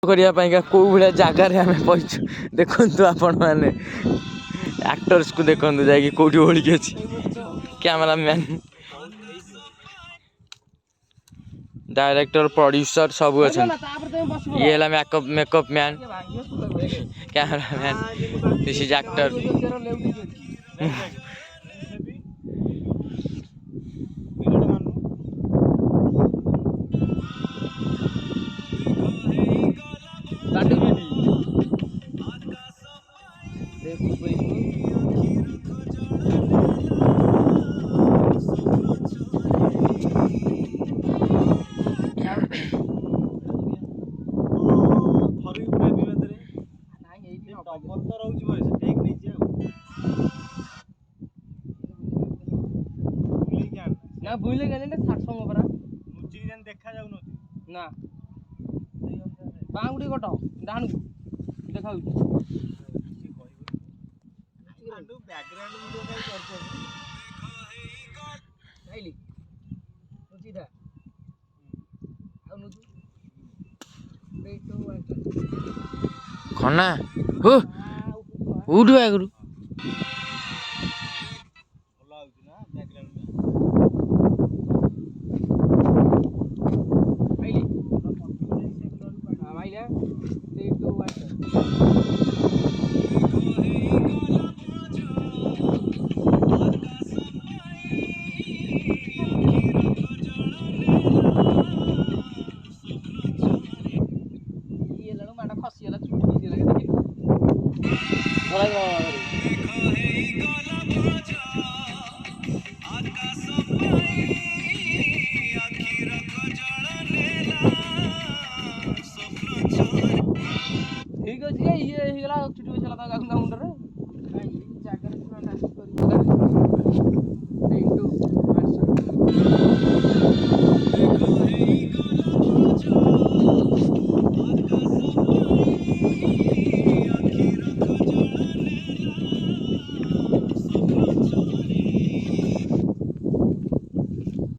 करने कौ भाया जगार आम पहुँचु देखु आपण मैंने एक्टर्स को देखु जा कौटी ओलिकी अच्छी कैमरा मैन डायरेक्टर प्रोड्यूसर सब अच्छा ये है makeup man camera man this is actor ना बुले गले ने 60 संग परा मुची जन देखा जाउ नथि ना बांगुडी कट डाहनु देखाउ आंडू बैकग्राउंड वीडियो काई करछो आइली मुची दा आ नुतु बेटो वाटर खना हो उडु आगरु भलो आउछ ना बैकग्राउंड ठीक अच्छे ये छुट्टी पैसा मुंडे